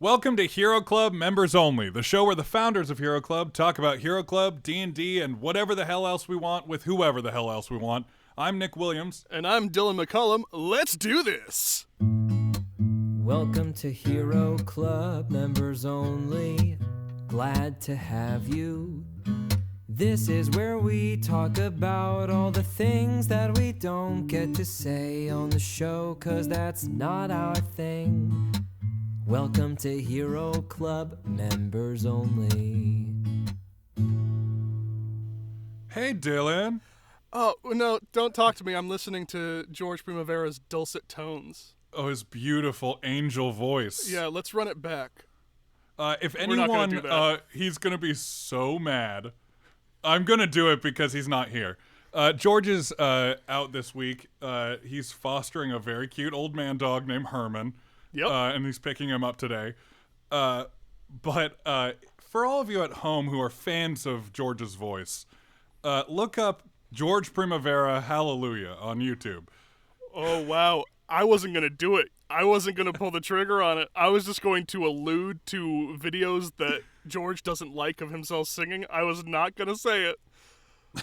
Welcome to Hero Club Members Only, the show where the founders of Hero Club talk about Hero Club, D&D, and whatever the hell else we want with whoever the hell else we want. I'm Nick Williams. And I'm Dylan McCollum. Let's do this! Welcome to Hero Club Members Only. Glad to have you. This is where we talk about all the things that we don't get to say on the show, 'cause that's not our thing. Welcome to Hero Club Members Only. Hey, Dylan. Oh, no, don't talk to me. I'm listening to George Primavera's dulcet tones. Oh, his beautiful angel voice. Yeah, let's run it back. If We're not gonna anyone, do that. he's going to be so mad. I'm going to do it because he's not here. George is out this week. He's fostering a very cute old man dog named Herman. Yep. And he's picking him up today. But for all of you at home who are fans of George's voice, look up George Primavera Hallelujah on YouTube. Oh, wow. I wasn't going to do it. I wasn't going to pull the trigger on it. I was just going to allude to videos that George doesn't like of himself singing. I was not going to say it.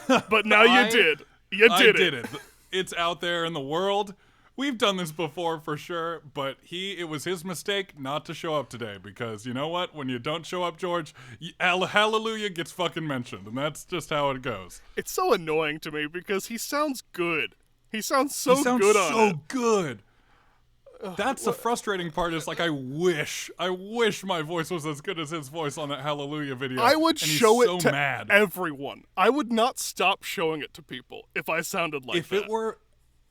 But now you did. You I did did it. It's out there in the world. We've done this before for sure, but it was his mistake not to show up today because you know what? When you don't show up, George, Hallelujah gets fucking mentioned, and that's just how it goes. It's so annoying to me because he sounds good. He sounds so good on it. He sounds so good. That's the frustrating part is like I wish my voice was as good as his voice on that Hallelujah video. I would and he's show it so to mad. everyone. I would not stop showing it to people if I sounded like that.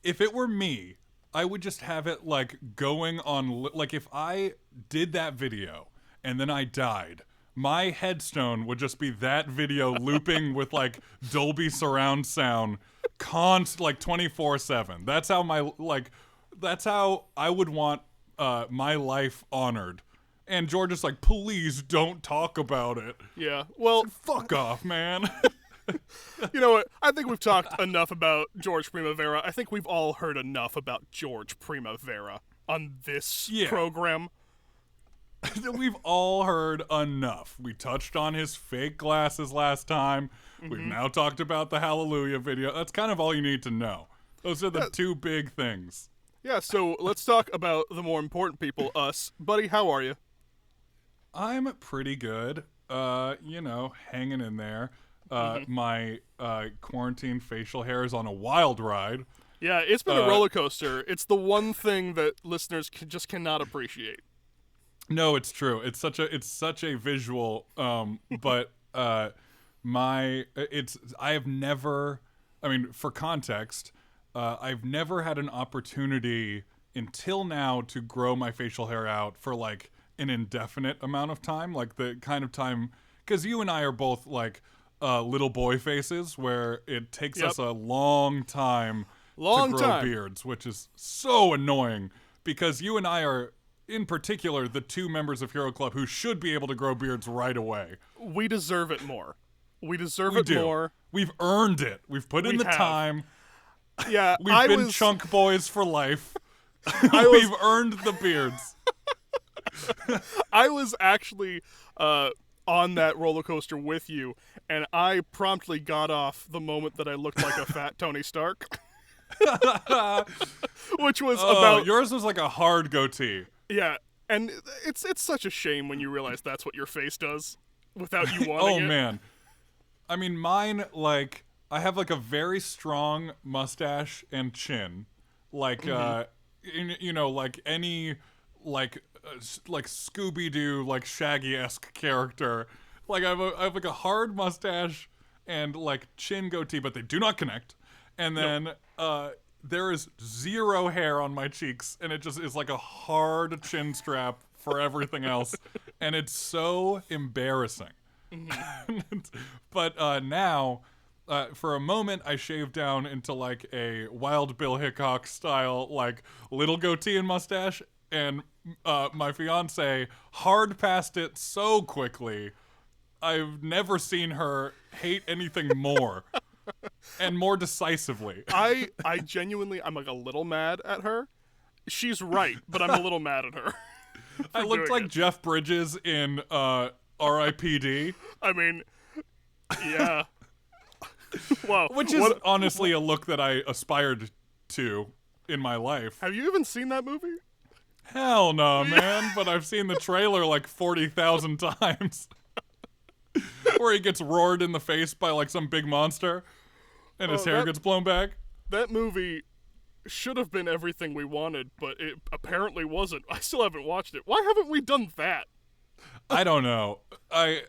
If it were me, I would just have it like going on, like if I did that video and then I died, my headstone would just be that video looping with like Dolby surround sound like 24/7. That's how I would want my life honored. And George is like, please don't talk about it. Yeah, well, Fuck off, man. you know what? I think we've talked enough about George Primavera. I think we've all heard enough about George Primavera on this program. We've all heard enough. We touched on his fake glasses last time. Mm-hmm. We've now talked about the Hallelujah video. That's kind of all you need to know. Those are the two big things. Yeah, so let's talk about the more important people, us. Buddy, how are you? I'm pretty good. Hanging in there. My quarantine facial hair is on a wild ride. Yeah, it's been a roller coaster. It's the one thing that listeners just cannot appreciate. No, it's true. It's such a visual. But I have never. I mean, for context, I've never had an opportunity until now to grow my facial hair out for like an indefinite amount of time, like the kind of time because you and I are both like little boy faces, where it takes us a long time to grow beards, which is so annoying because you and I are. In particular, the two members of Hero Club who should be able to grow beards right away. We deserve it more. We deserve We it do. more. We've earned it. We've put in the time. Yeah, We've been chunk boys for life. We've earned the beards. I was actually on that roller coaster with you, and I promptly got off the moment that I looked like a fat Tony Stark. Which was about... Yours was like a hard goatee. Yeah, and it's such a shame when you realize that's what your face does without you wanting it. Oh, man. I mean, mine, like, I have, like, a very strong mustache and chin. Like, like any, like Scooby-Doo, like, Shaggy-esque character. Like, I have, like, a hard mustache and, like, chin goatee, but they do not connect. And then, there is zero hair on my cheeks, and it just is like a hard chin strap for everything else, and it's so embarrassing. Mm-hmm. But now, for a moment, I shaved down into like a Wild Bill Hickok style, like little goatee and mustache, and my fiance hard passed it so quickly. I've never seen her hate anything more. And more decisively. I genuinely, I'm like a little mad at her. She's right, but I'm a little mad at her. I looked like Jeff Bridges in R.I.P.D. I mean, yeah. Wow. Which is honestly a look that I aspired to in my life. Have you even seen that movie? Hell no, man. But I've seen the trailer like 40,000 times. Where he gets roared in the face by like some big monster and his hair gets blown back. That movie should have been everything we wanted, but it apparently wasn't. I still haven't watched it. Why haven't we done that? I don't know. I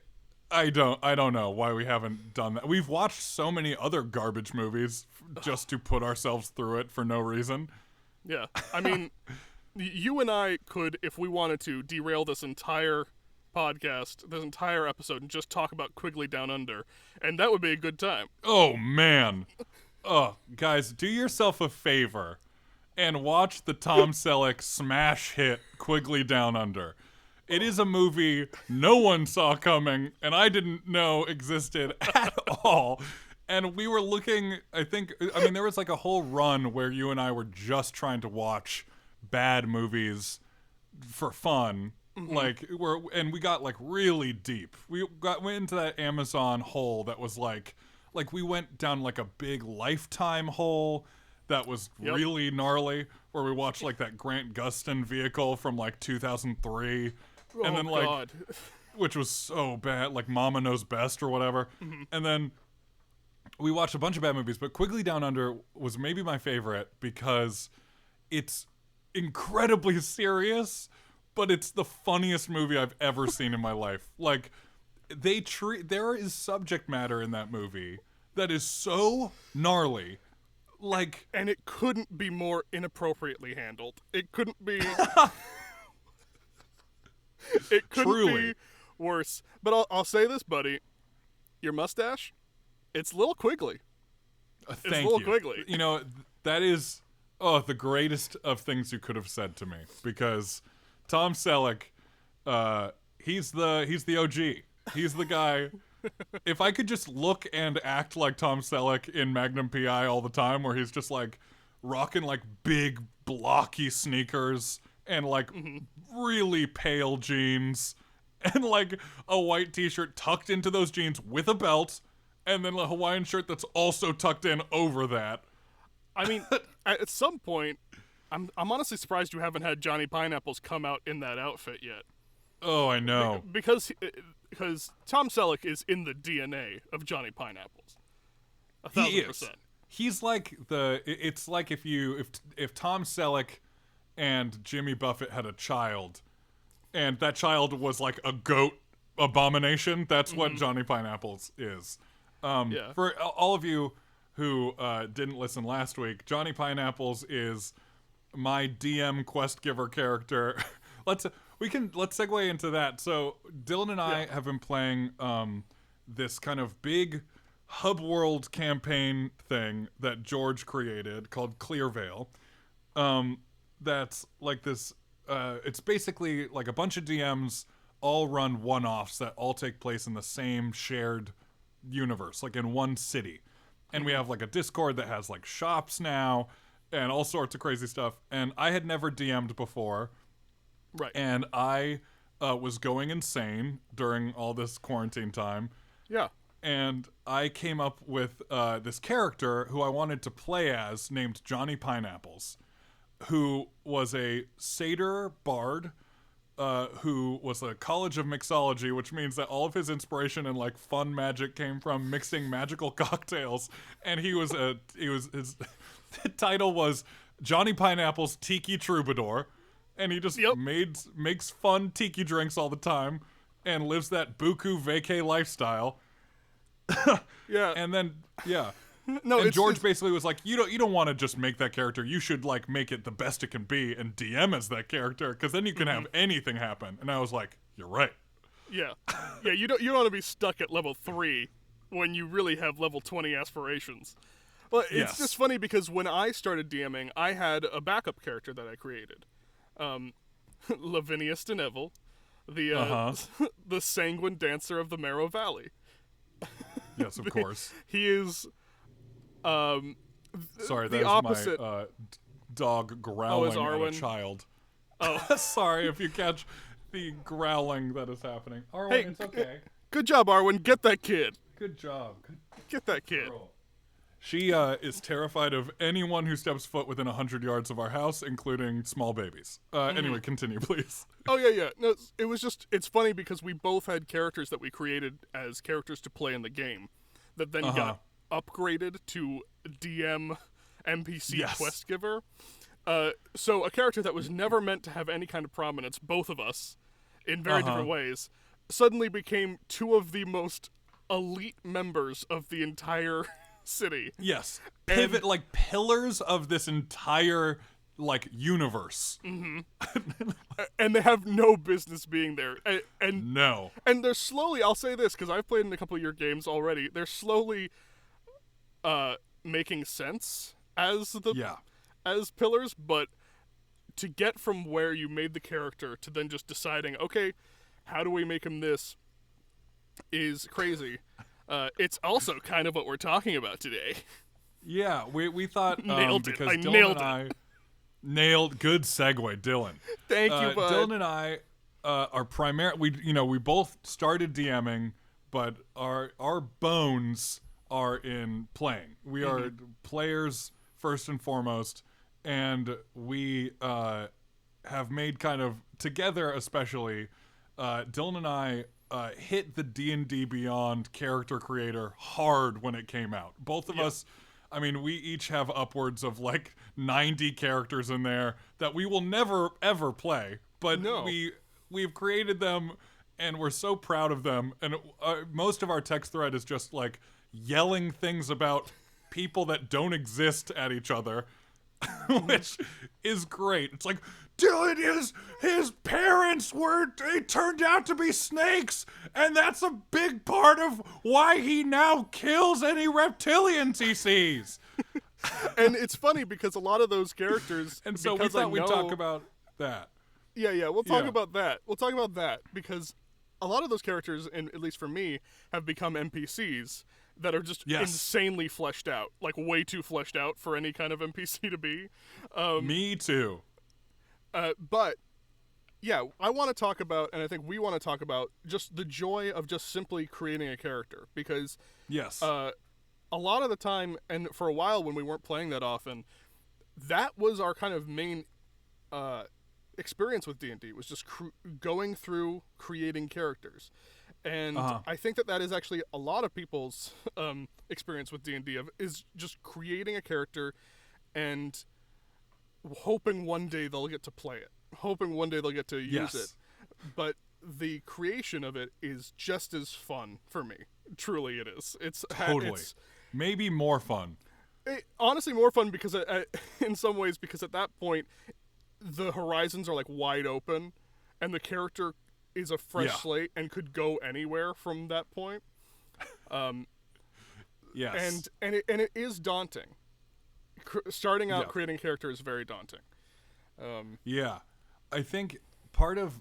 don't know why we haven't done that. We've watched so many other garbage movies just to put ourselves through it for no reason. Yeah. I mean, you and I could, if we wanted to, derail this entire podcast, this entire episode, and just talk about Quigley Down Under, and that would be a good time. Oh, man. Guys, do yourself a favor and watch the Tom Selleck smash hit Quigley Down Under. It is a movie no one saw coming, and I didn't know existed at all. And we were looking, there was like a whole run where you and I were just trying to watch bad movies for fun. Mm-hmm. And we got like really deep. We went into that Amazon hole that was like we went down like a big Lifetime hole that was really gnarly, where we watched like that Grant Gustin vehicle from like 2003. And then God. Which was so bad, like Mama Knows Best or whatever. Mm-hmm. And then we watched a bunch of bad movies, but Quigley Down Under was maybe my favorite because it's incredibly serious, but it's the funniest movie I've ever seen in my life. Like, there is subject matter in that movie that is so gnarly. Like, and it couldn't be more inappropriately handled. It couldn't be... It couldn't Truly. be worse. But I'll say this, buddy. Your mustache, it's Lil Quigley. Thank Lil you. Quigley. You know, that is the greatest of things you could have said to me, because Tom Selleck, he's the OG. He's the guy. If I could just look and act like Tom Selleck in Magnum P.I. all the time, where he's just like rocking like big blocky sneakers and like really pale jeans and like a white t-shirt tucked into those jeans with a belt, and then a Hawaiian shirt that's also tucked in over that. I mean, at some point, I'm honestly surprised you haven't had Johnny Pineapples come out in that outfit yet. Oh, I know. Because Tom Selleck is in the DNA of Johnny Pineapples. 1,000%. He's like it's like if Tom Selleck and Jimmy Buffett had a child, and that child was like a goat abomination. That's what Johnny Pineapples is. For all of you who didn't listen last week, Johnny Pineapples is my DM quest giver character. Let's segue into that. So Dylan and I have been playing this kind of big hub world campaign thing that George created called Clearvale. That's like this, it's basically like a bunch of DMs all run one-offs that all take place in the same shared universe, like in one city. And we have like a Discord that has like shops now and all sorts of crazy stuff. And I had never DM'd before. Right. And I was going insane during all this quarantine time. Yeah. And I came up with this character who I wanted to play as, named Johnny Pineapples, who was a satyr bard, who was a college of mixology, which means that all of his inspiration and like fun magic came from mixing magical cocktails. And his the title was Johnny Pineapples Tiki Troubadour, and he just makes fun tiki drinks all the time and lives that buku vacay lifestyle. Yeah. And then No, and George basically was like, you don't want to just make that character. You should like make it the best it can be and DM as that character, because then you can have anything happen. And I was like, you're right. Yeah. Yeah, you don't want to be stuck at level 3 when you really have level 20 aspirations. Well, it's just funny because when I started DMing, I had a backup character that I created. Lavinius de Neville, the sanguine dancer of the Marrow Valley. Yes, of course. He is sorry, the that opposite. my dog growling at Arwen. a child. Oh, Sorry if you catch the growling that is happening. Arwen, Hey, it's okay. good job, Arwen. Get that kid. Good job. Good Get that kid. girl. She is terrified of anyone who steps foot within 100 yards of our house, including small babies. Anyway, continue, please. Oh, yeah. No, it was just, it's funny because we both had characters that we created as characters to play in the game that then got upgraded to DM NPC Yes. quest giver. So a character that was never meant to have any kind of prominence, both of us, in very different ways, suddenly became two of the most elite members of the entire city. Yes. Pivot, like, pillars of this entire, like, universe. And they have no business being there. And No. And they're slowly, I'll say this, because I've played in a couple of your games already, they're slowly making sense as as pillars, but to get from where you made the character to then just deciding, okay, how do we make him this, is crazy. It's also kind of what we're talking about today. Yeah, we thought Nailed it. because I Dylan nailed and I nailed good segue, Dylan. Thank you, bud. Dylan and I are we both started DMing, but our bones are in playing. We are players first and foremost, and we have made kind of together, especially Dylan and I hit the D&D Beyond character creator hard when it came out. Both of us, I mean, we each have upwards of like 90 characters in there that we will never ever play, but we've created them and we're so proud of them. And most of our text thread is just like yelling things about people that don't exist at each other, which is great. It's like, Dylan, his parents they turned out to be snakes, and that's a big part of why he now kills any reptilians he sees. And it's funny because a lot of those characters, And so we thought we'd talk about that. Yeah, we'll talk about that. We'll talk about that because a lot of those characters, and at least for me, have become NPCs that are just insanely fleshed out, like way too fleshed out for any kind of NPC to be. Me too. But yeah, I want to talk about, and I think we want to talk about just the joy of just simply creating a character, because a lot of the time, and for a while when we weren't playing that often, that was our kind of main experience with D&D, was just going through creating characters. And I think that is actually a lot of people's experience with D&D, is just creating a character and hoping one day they'll get to play it, hoping one day they'll get to use it. But the creation of it is just as fun for me. Truly it is. It's totally. Maybe more fun. Honestly, more fun because in some ways, because at that point the horizons are like wide open and the character is a fresh slate and could go anywhere from that point. Yes. And it is daunting. Starting out creating a character is very daunting. Yeah. I think part of,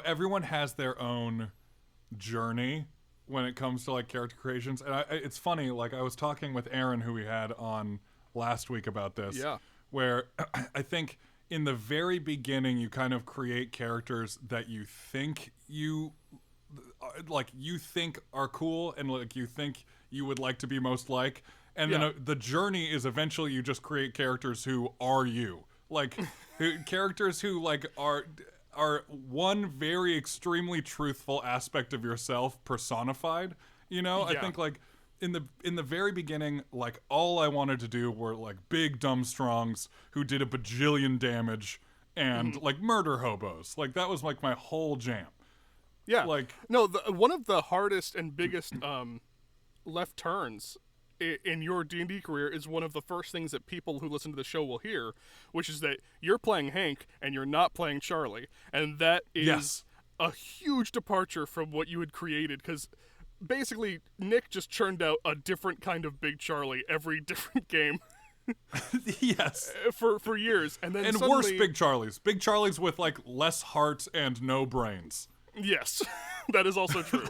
everyone has their own journey when it comes to like character creations. And it's funny, like I was talking with Aaron, who we had on last week about this, where I think in the very beginning, you kind of create characters that you think are cool and like you think you would like to be most like. And then the journey is eventually you just create characters who are you, like characters who like are one very extremely truthful aspect of yourself personified. I think like in the very beginning, like all I wanted to do were like big dumb strongs who did a bajillion damage and like murder hobos. Like that was like my whole jam. Yeah. Like one of the hardest and biggest left turns in your D&D career is one of the first things that people who listen to the show will hear, which is that you're playing Hank and you're not playing Charlie. And that is a huge departure from what you had created, because basically Nick just churned out a different kind of Big Charlie every different game. Yes. For years. And then suddenly, worse Big Charlies. Big Charlies with like less heart and no brains. Yes, that is also true.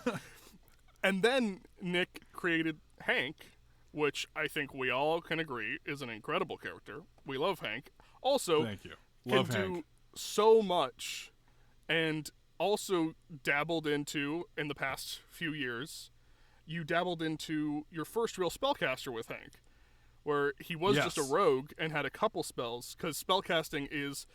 And then Nick created Hank, which I think we all can agree is an incredible character. We love Hank. Also, thank you. Love Hank. so much, and also dabbled into, in the past few years, you dabbled into your first real spellcaster with Hank, where he was just a rogue and had a couple spells, because spellcasting is,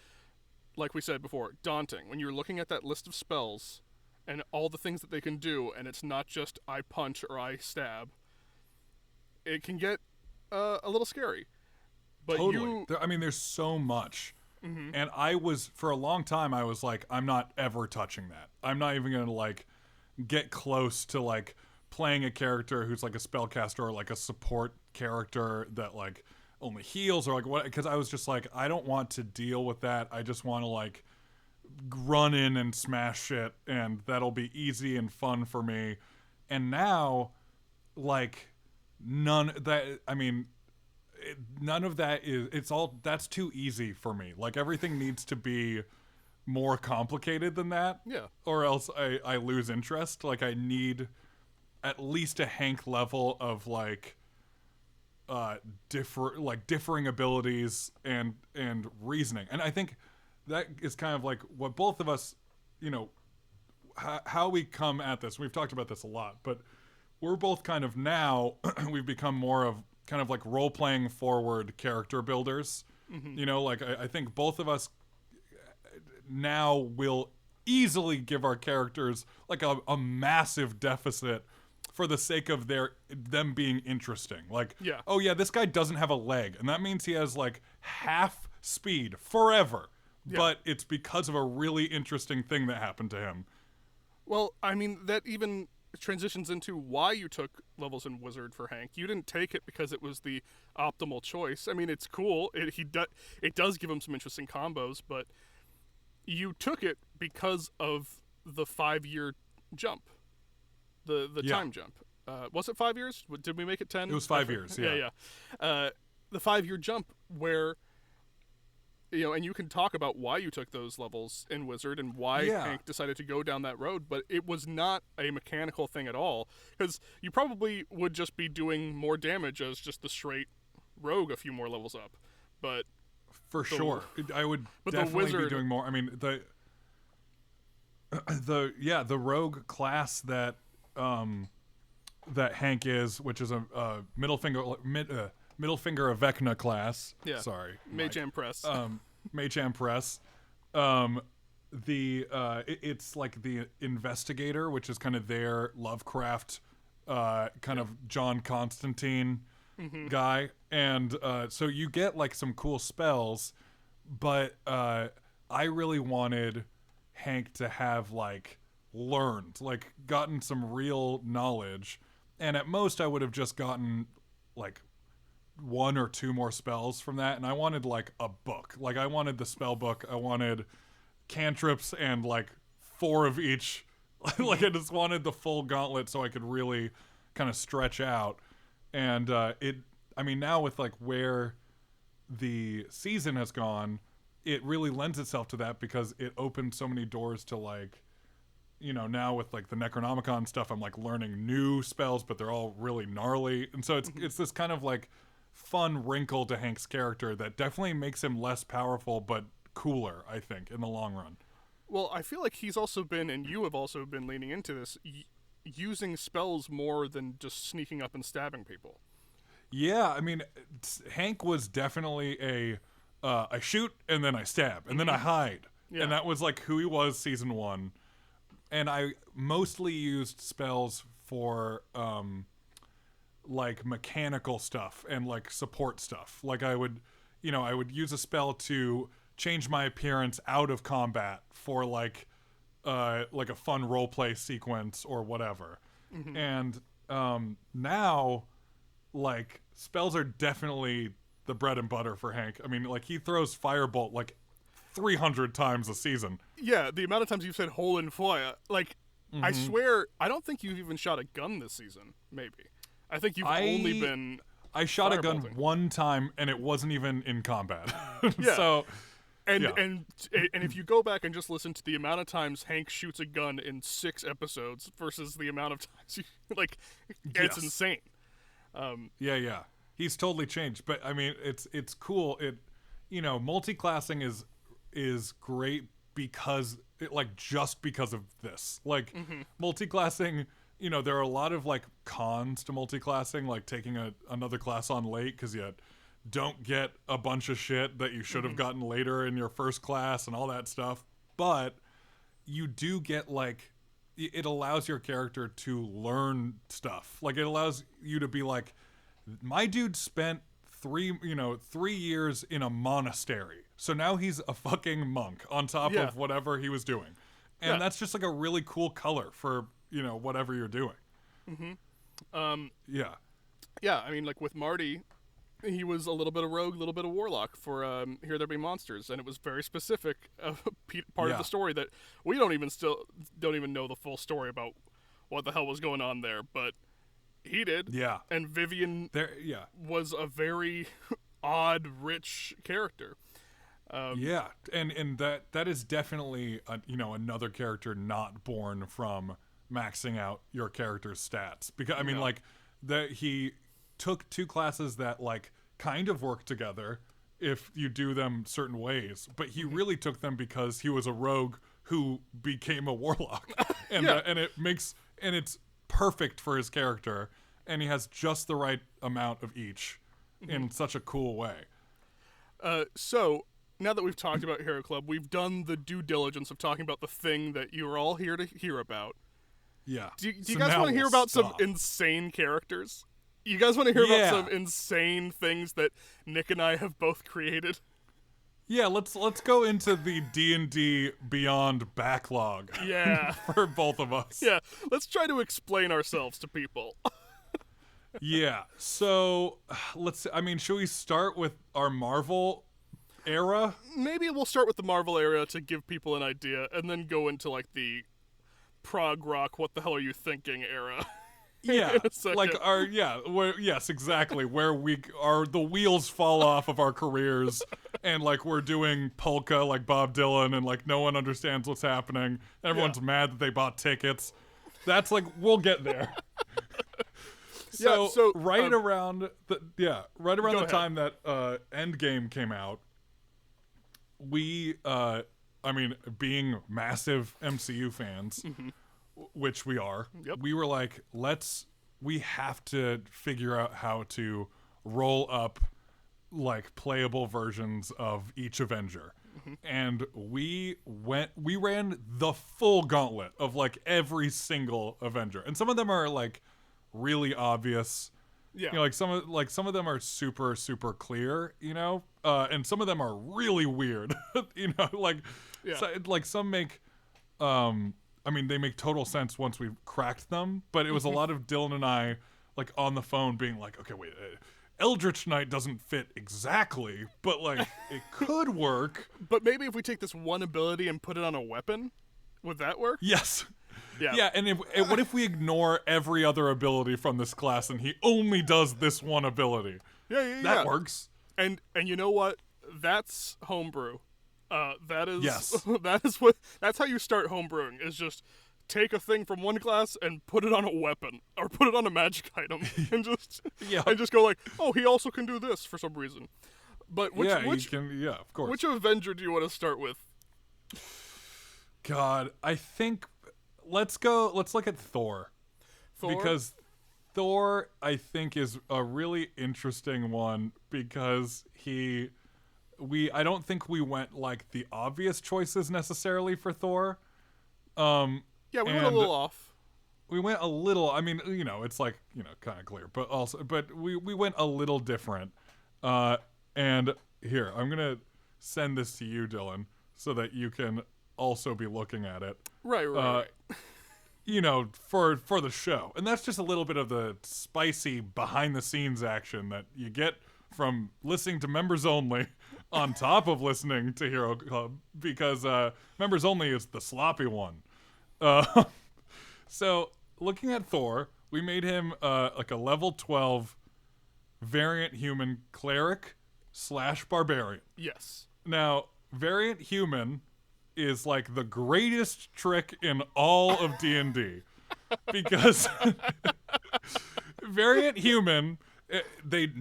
like we said before, daunting. When you're looking at that list of spells and all the things that they can do, and it's not just I punch or I stab, it can get a little scary. But totally. I mean, there's so much. And I was, for a long time, I was like, I'm not ever touching that. I'm not even going to, like, get close to, like, playing a character who's, like, a spellcaster or, like, a support character that, like, only heals or, like, what. Because I was just like, I don't want to deal with that. I just want to, like, run in and smash shit, and that'll be easy and fun for me. And now, like, none of that is, it's all, that's too easy for me. Like, everything needs to be more complicated than that. Yeah. Or else I lose interest. Like, I need at least a Hank level of, like, differing abilities and reasoning. And I think that is kind of like what both of us, you know, how we come at this. We've talked about this a lot, but we're both kind of now, we've become more of kind of like role-playing forward character builders. You know, like I think both of us now will easily give our characters like a massive deficit for the sake of them being interesting. Like, yeah. Oh yeah, this guy doesn't have a leg, and that means he has like half speed forever. Yeah. But it's because of a really interesting thing that happened to him. Well, I mean, that even transitions into why you took levels in Wizard for Hank. You didn't take it because it was the optimal choice. I mean, it's cool. It does give him some interesting combos, but you took it because of the 5-year jump, the time jump. Was it 5 years? Did we make it 10? It was 5 years. Yeah. The 5-year jump where, you know, and you can talk about why you took those levels in Wizard and why Hank decided to go down that road, but it was not a mechanical thing at all, because you probably would just be doing more damage as just the straight rogue a few more levels up. But for sure, I would definitely be doing more. I mean, the rogue class that that Hank is, which is a middle finger of Vecna class. Yeah. Sorry. Mage Press. Mage Press. It's like the investigator, which is kind of their Lovecraft, kind of John Constantine guy. And so you get like some cool spells, but I really wanted Hank to have like learned, like gotten some real knowledge. And at most I would have just gotten like 1 or 2 more spells from that, and I wanted like a book. Like I wanted the spell book. I wanted cantrips and like 4 of each. Like I just wanted the full gauntlet so I could really kind of stretch out. And I mean, now with like where the season has gone, it really lends itself to that because it opened so many doors to like, you know, now with like the Necronomicon stuff, I'm like learning new spells, but they're all really gnarly. And so it's this kind of like fun wrinkle to Hank's character that definitely makes him less powerful, but cooler, I think, in the long run. Well, I feel like he's also been, and you have also been leaning into this, using spells more than just sneaking up and stabbing people. Yeah, I mean, Hank was definitely I shoot and then I stab and then I hide. Yeah. And that was like who he was season 1. And I mostly used spells for like mechanical stuff and like support stuff. Like I would use a spell to change my appearance out of combat for like a fun roleplay sequence or whatever. And now like spells are definitely the bread and butter for Hank. I mean, like he throws Firebolt like 300 times a season. Yeah, the amount of times you've said hole in fire, like I swear, I don't think you've even shot a gun this season. Maybe. I think you've only been. I shot a gun one time, and it wasn't even in combat. Yeah. So, and if you go back and just listen to the amount of times Hank shoots a gun in 6 episodes versus the amount of times you it's insane. Yeah, he's totally changed. But I mean, it's cool. Multi-classing is great because just because of this. Like multiclassing, there are a lot of like cons to multiclassing, like taking another class on late because you don't get a bunch of shit that you should have gotten later in your first class and all that stuff. But you do get like, it allows your character to learn stuff. Like it allows you to be like, my dude spent 3 years in a monastery. So now he's a fucking monk on top of whatever he was doing. And that's just like a really cool color for, whatever you're doing. Yeah. Yeah, I mean, like with Marty, he was a little bit of rogue, a little bit of warlock for Here There Be Monsters, and it was very specific part of the story that we don't even know the full story about what the hell was going on there, but he did. Yeah. And Vivian was a very odd, rich character. Yeah, and that is definitely another character not born from maxing out your character's stats, because I mean like that he took 2 classes that like kind of work together if you do them certain ways, but he really took them because he was a rogue who became a warlock, and and it's perfect for his character, and he has just the right amount of each in such a cool way. So now that we've talked about Hero Club, we've done the due diligence of talking about the thing that you're all here to hear about. Yeah. Do you guys want to hear about some insane characters? You guys want to hear about some insane things that Nick and I have both created? Yeah, let's go into the D&D Beyond backlog. Yeah. For both of us. Yeah, let's try to explain ourselves to people. Yeah, so should we start with our Marvel era? Maybe we'll start with the Marvel era to give people an idea, and then go into like the prog rock, what the hell are you thinking era. Yeah, like yes, exactly, where the wheels fall off of our careers, and like we're doing polka like Bob Dylan, and like no one understands what's happening. Everyone's mad that they bought tickets. That's like, we'll get there. So right around the time that Endgame came out, we being massive MCU fans, which we are, we were like, we have to figure out how to roll up like playable versions of each Avenger. And we ran the full gauntlet of like every single Avenger, and some of them are like really obvious. Yeah, like some of them are super super clear, and some of them are really weird. Like some make they make total sense once we've cracked them, but it was a lot of Dylan and I like on the phone being like, okay, wait, Eldritch Knight doesn't fit exactly, but like it could work. But maybe if we take this one ability and put it on a weapon, would that work? Yes. Yeah. Yeah, and what if we ignore every other ability from this class and he only does this one ability? Yeah. That works. And you know what? That's homebrew. That is yes. That's how you start homebrewing, is just take a thing from one class and put it on a weapon or put it on a magic item and just go like, oh, he also can do this for some reason. But which of course. Which Avenger do you want to start with? God, I think let's look at Thor. Because Thor, I think, is a really interesting one because I don't think we went like the obvious choices necessarily for Thor. Yeah, we went a little off. We went a little, it's like, kind of clear, but we went a little different. And here, I'm going to send this to you, Dylan, so that you can also be looking at it. Right. For the show. And that's just a little bit of the spicy behind the scenes action that you get from listening to members only on top of listening to Hero Club, because members only is the sloppy one. So looking at Thor, we made him like a level 12 variant human cleric / barbarian. Yes. Now, variant human is like the greatest trick in all of D&D because variant human They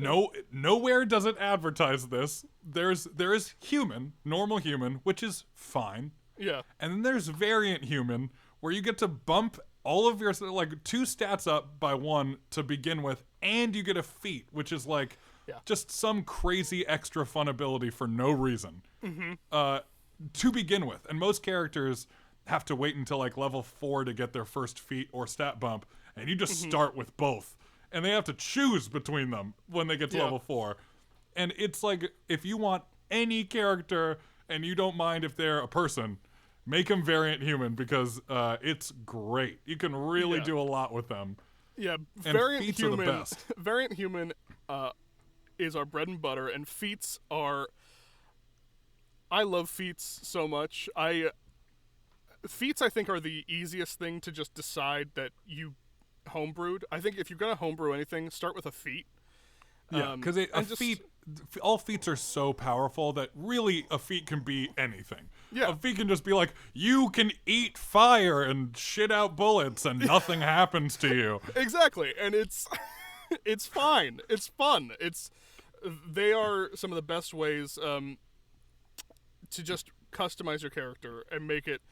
nowhere does it advertise this. There is human, normal human, which is fine. Yeah. And then there's variant human, where you get to bump all of your, like, 2 stats up by 1 to begin with, and you get a feat, which is, like, just some crazy extra fun ability for no reason. To begin with. And most characters have to wait until, like, level 4 to get their first feat or stat bump, and you just start with both. And they have to choose between them when they get to level 4. And it's like, if you want any character and you don't mind if they're a person, make them variant human, because it's great. You can really do a lot with them. Yeah, And variant feats human. are the best. Variant human is our bread and butter, and feats are. I love feats so much. Feats, I think, are the easiest thing to just decide that you homebrewed. I think if you're gonna homebrew anything, start with a feat. Yeah, because all feats are so powerful that really a feat can be anything. Yeah. A feat can just be like, you can eat fire and shit out bullets and nothing happens to you. Exactly, and it's it's fine. It's fun. They are some of the best ways to just customize your character and make it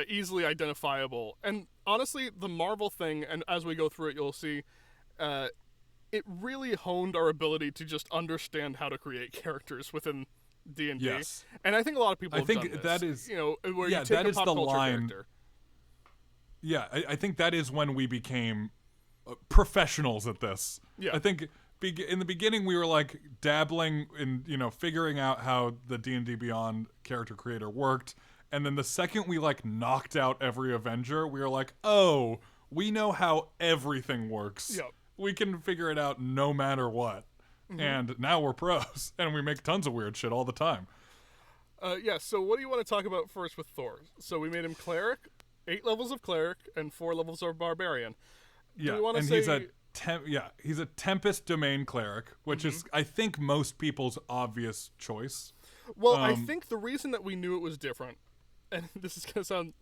easily identifiable. And honestly, the Marvel thing, and as we go through it, you'll see, it really honed our ability to just understand how to create characters within D&D. Yes. And I think a lot of people have done this. That is, where yeah, you take that a is pop the culture line. character. Yeah, I think that is when we became professionals at this. Yeah. I think in the beginning we were like dabbling in, figuring out how the D&D Beyond character creator worked. And then the second we like knocked out every Avenger, we were like, oh, we know how everything works. Yep. We can figure it out no matter what. And now we're pros, and we make tons of weird shit all the time. So what do you want to talk about first with Thor? So we made him cleric, 8 levels of cleric, and 4 levels of barbarian. Yeah, Do we want to and say... he's a Tempest Domain cleric, which is, I think, most people's obvious choice. Well, I think the reason that we knew it was different, and this is going to sound...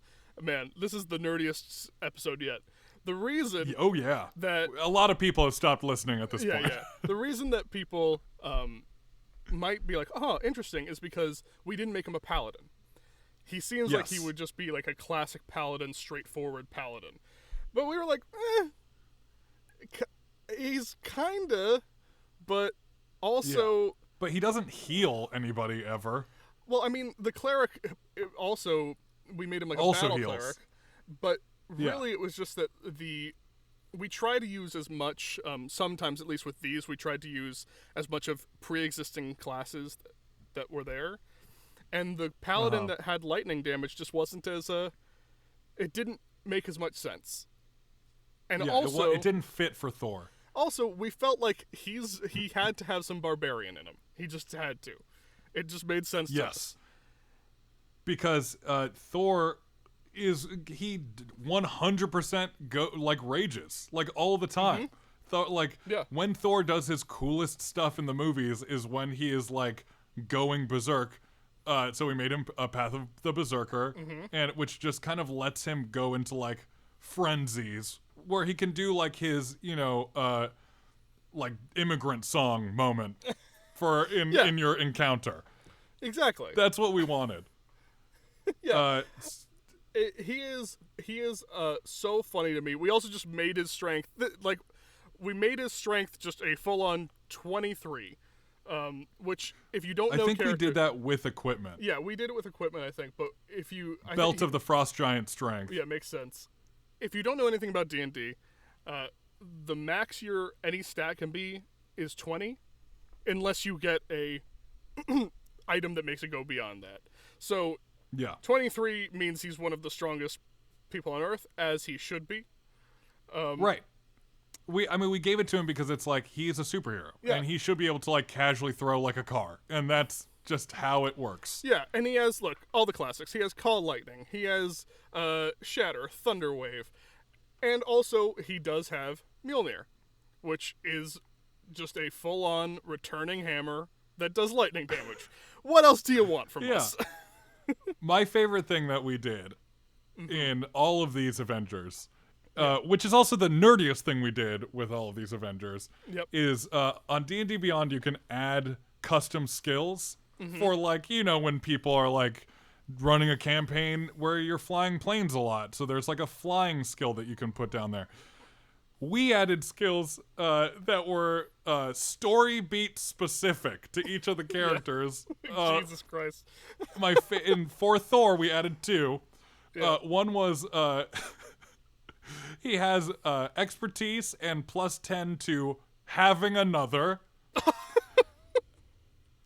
Man, this is the nerdiest episode yet. The reason... Oh, yeah. That... A lot of people have stopped listening at this point. Yeah. The reason that people might be like, oh, interesting, is because we didn't make him a paladin. He seems like he would just be like a classic paladin, straightforward paladin. But we were like, he's kinda, but also... Yeah. But he doesn't heal anybody ever. Well, I mean, the cleric also... We made him like a Also battle heals. cleric. But really it was just that we try to use as much, sometimes at least with these, we tried to use as much of pre-existing classes that were there. And the paladin that had lightning damage just wasn't as, it didn't make as much sense. And also... It didn't fit for Thor. Also, we felt like he had to have some barbarian in him. He just had to. It just made sense to us. Because Thor he 100% rages like all the time. When Thor does his coolest stuff in the movies is when he is like going berserk. So we made him a Path of the Berserker, and which just kind of lets him go into like frenzies where he can do like his like immigrant song moment for in your encounter. Exactly. That's what we wanted. Yeah. He is so funny to me. We also just made his strength we made his strength just a full-on 23, which if you don't know, I think we did that with equipment. Yeah, we did it with equipment, I think. But if you Belt of the Frost Giant strength. Yeah, makes sense. If you don't know anything about D&D, the max your any stat can be is 20, unless you get a item that makes it go beyond that. So. Yeah. 23 means he's one of the strongest people on Earth, as he should be. Right. We gave it to him because it's like he's a superhero, and he should be able to like casually throw like a car, and that's just how it works. Yeah, and he has all the classics. He has Call Lightning. He has Shatter, Thunderwave, and also he does have Mjolnir, which is just a full-on returning hammer that does lightning damage. What else do you want from us? My favorite thing that we did in all of these Avengers which is also the nerdiest thing we did with all of these Avengers, Yep. is on D&D Beyond you can add custom skills for, like, you know, when people are like running a campaign where you're flying planes a lot. So there's like a flying skill that you can put down there. We added skills that were story beat specific to each of the characters. Jesus Christ. And for Thor, we added 2. Yeah. One was he has expertise and +10 to having another.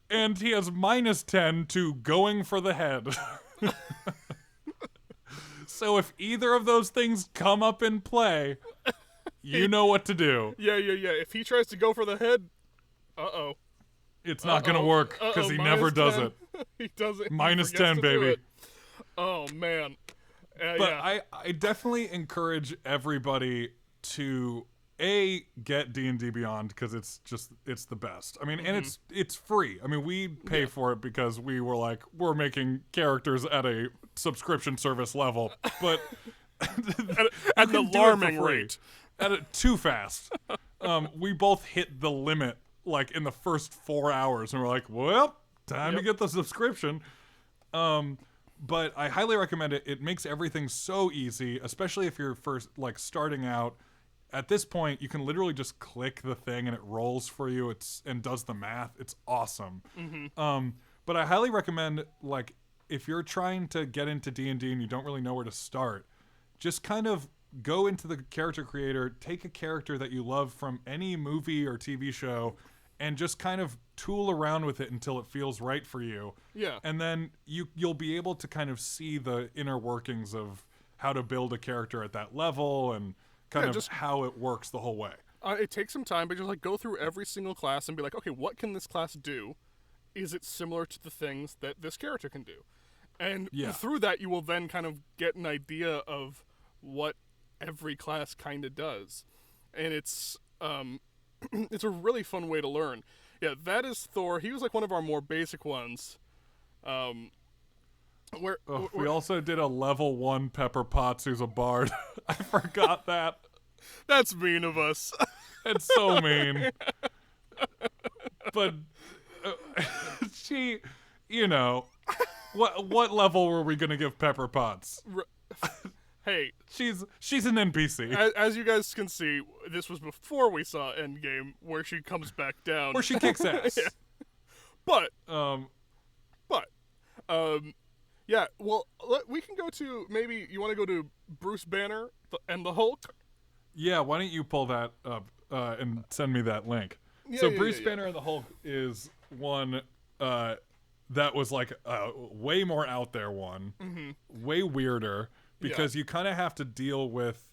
And he has -10 to going for the head. So if either of those things come up in play, you know what to do. Yeah. If he tries to go for the head, It's not going to work because he never does -10. it. He does it. -10, baby. Oh, man. But yeah. I definitely encourage everybody to get D&D Beyond because it's the best. I mean, and it's free. I mean, we pay for it because we were like, we're making characters at a subscription service level, but at an alarming rate. Too fast. We both hit the limit like in the first 4 hours, and we're like, well, time to get the subscription. But I highly recommend it. It makes everything so easy, especially if you're first like starting out. At this point, you can literally just click the thing and it rolls for you. And does the math. It's awesome. But I highly recommend, like, if you're trying to get into D&D and you don't really know where to start, just kind of go into the character creator, take a character that you love from any movie or TV show, and just kind of tool around with it until it feels right for you. Yeah. And then you'll be able to kind of see the inner workings of how to build a character at that level and kind of just how it works the whole way. It takes some time, but just like go through every single class and be like, okay, what can this class do? Is it similar to the things that this character can do? And through that, you will then kind of get an idea of what every class kind of does. And it's it's a really fun way to learn. Yeah, that is Thor. He was like one of our more basic ones. We also did a level 1 Pepper Potts who's a bard. I forgot that. That's mean of us. It's so mean. But she, you know, what level were we gonna give Pepper Potts? Hey, she's an NPC. As you guys can see, this was before we saw Endgame, where she comes back down, where she kicks ass. Yeah. But yeah. Well, we can go to maybe you want to go to Bruce Banner and the Hulk. Yeah, why don't you pull that up and send me that link? Bruce Banner and the Hulk is one that was like a way more out there one, way weirder. Because you kind of have to deal with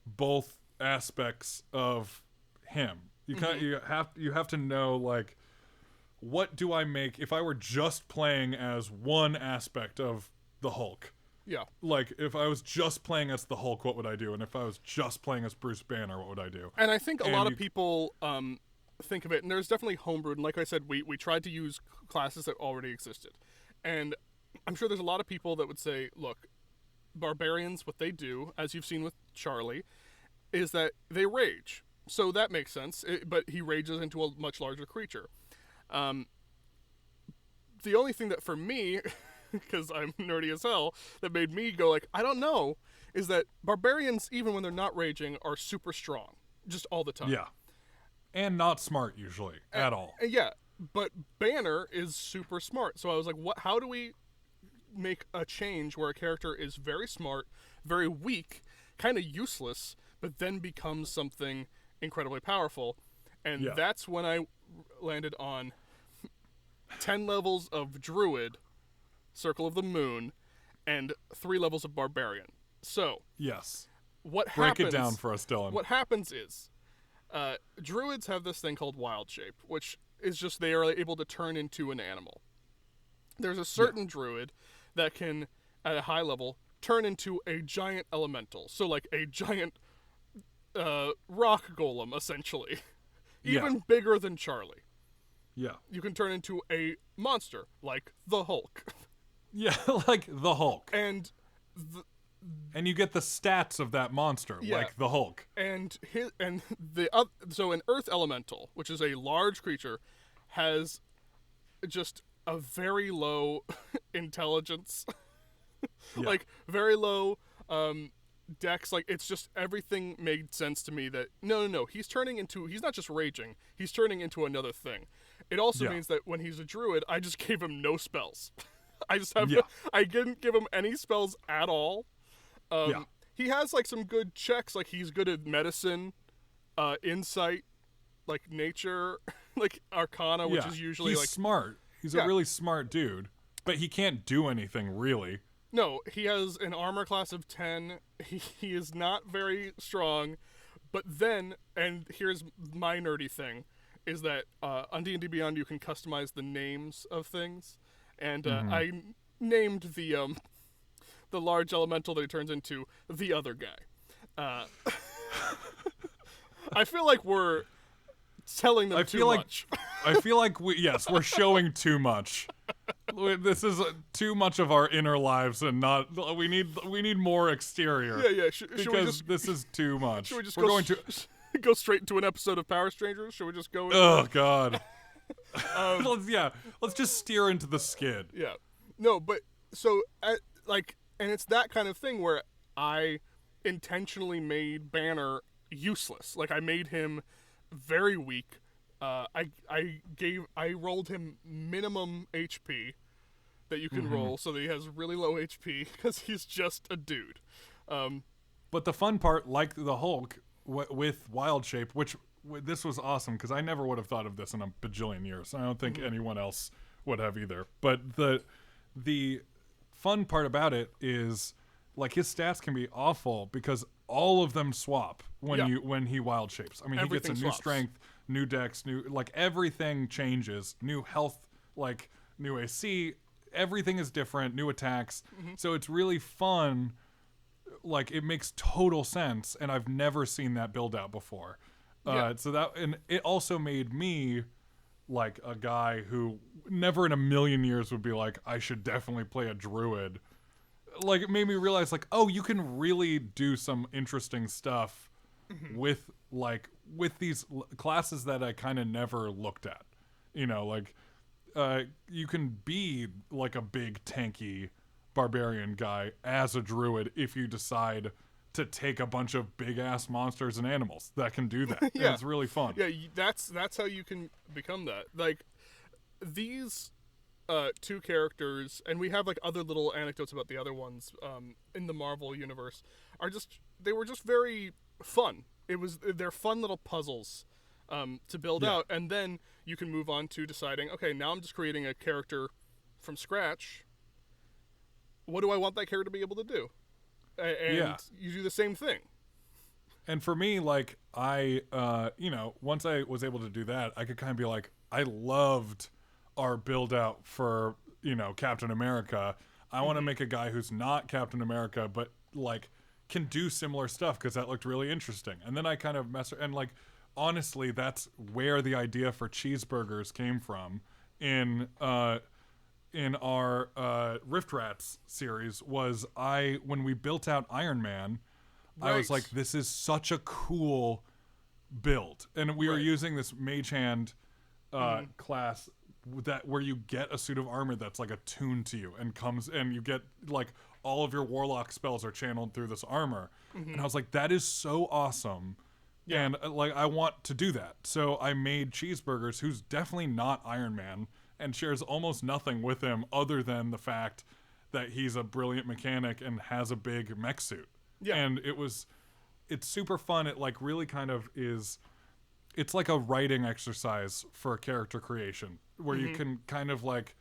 both aspects of him. You have to know, like, what do I make if I were just playing as one aspect of the Hulk? Yeah. Like, if I was just playing as the Hulk, what would I do? And if I was just playing as Bruce Banner, what would I do? And I think a lot of people think of it, and there's definitely homebrewed. And like I said, we tried to use classes that already existed. And I'm sure there's a lot of people that would say, look, barbarians, what they do, as you've seen with Charlie, is that they rage. So that makes sense, but he rages into a much larger creature. The only thing that for me, because I'm nerdy as hell, that made me go like, I don't know, is that barbarians, even when they're not raging, are super strong, just all the time. Yeah. And not smart, usually, at all. Yeah, but Banner is super smart. So I was like, how do we make a change where a character is very smart, very weak, kind of useless, but then becomes something incredibly powerful? And that's when I landed on 10 levels of Druid, Circle of the Moon, and 3 levels of Barbarian. So, break it down for us, Dylan. What happens is, Druids have this thing called Wild Shape, which is just they are able to turn into an animal. There's a certain Druid that can, at a high level, turn into a giant elemental. So, like, a giant rock golem, essentially. Even bigger than Charlie. Yeah. You can turn into a monster, like the Hulk. Yeah, like the Hulk. And And you get the stats of that monster, Yeah. like the Hulk. So an Earth Elemental, which is a large creature, has just a very low intelligence, Yeah. like very low dex. Like it's just everything made sense to me that no, he's not just raging, he's turning into another thing. It also Yeah. means that when he's a druid, I just gave him no spells. Yeah. I didn't give him any spells at all. Yeah. He has like some good checks, like he's good at medicine, insight, like nature, like arcana, which is usually he's like smart. He's Yeah. a really smart dude, but he can't do anything really. no. He has an armor class of 10. He is not very strong, but then, and here's my nerdy thing, is that on D&D Beyond you can customize the names of things, and I named the large elemental that he turns into the other guy. I feel like we're telling them too much. I feel like we're showing too much. This is too much of our inner lives, and not. We need more exterior. Yeah. Should we Because just this is too much. should we just We're go going to. go straight into an episode of Power Strangers? Should we just go? Oh God. Let's just steer into the skid. Yeah. No, but so and it's that kind of thing where I intentionally made Banner useless. Like I made him very weak. I rolled him minimum HP that you can roll, so that he has really low HP because he's just a dude. But the fun part, like the Hulk with Wild Shape, which this was awesome because I never would have thought of this in a bajillion years. I don't think anyone else would have either. But the fun part about it is like his stats can be awful because all of them swap when he wild shapes. I mean, Everything he gets a new swaps. strength, new dex, new like everything changes, new health, like new AC, everything is different, new attacks. So it's really fun. Like it makes total sense, and I've never seen that build out before. So that, and it also made me like a guy who never in a million years would be like, I should definitely play a druid. Like it made me realize like, oh, you can really do some interesting stuff with these classes that I kind of never looked at. You know, like you can be like a big tanky barbarian guy as a druid if you decide to take a bunch of big ass monsters and animals that can do that. Yeah. And it's really fun. Yeah, that's how you can become that. Like these two characters, and we have like other little anecdotes about the other ones in the Marvel universe, they were just very fun. They're fun little puzzles to build out, and then you can move on to deciding, okay, now I'm just creating a character from scratch. What do I want that character to be able to do? And you do the same thing. And for me, like I, once I was able to do that, I could kind of be like, I loved our build out for, Captain America. I want to make a guy who's not Captain America, but like can do similar stuff because that looked really interesting. And then I kind of and like, honestly, that's where the idea for cheeseburgers came from in our Rift Rats series was when we built out Iron Man, I was like, this is such a cool build. And we were using this mage hand class where you get a suit of armor that's like attuned to you and you get like all of your warlock spells are channeled through this armor. And I was like, that is so awesome. Yeah. And like, I want to do that. So I made Cheeseburgers, who's definitely not Iron Man and shares almost nothing with him other than the fact that he's a brilliant mechanic and has a big mech suit. Yeah. And it's super fun. It like really kind of it's like a writing exercise for character creation where you can kind of like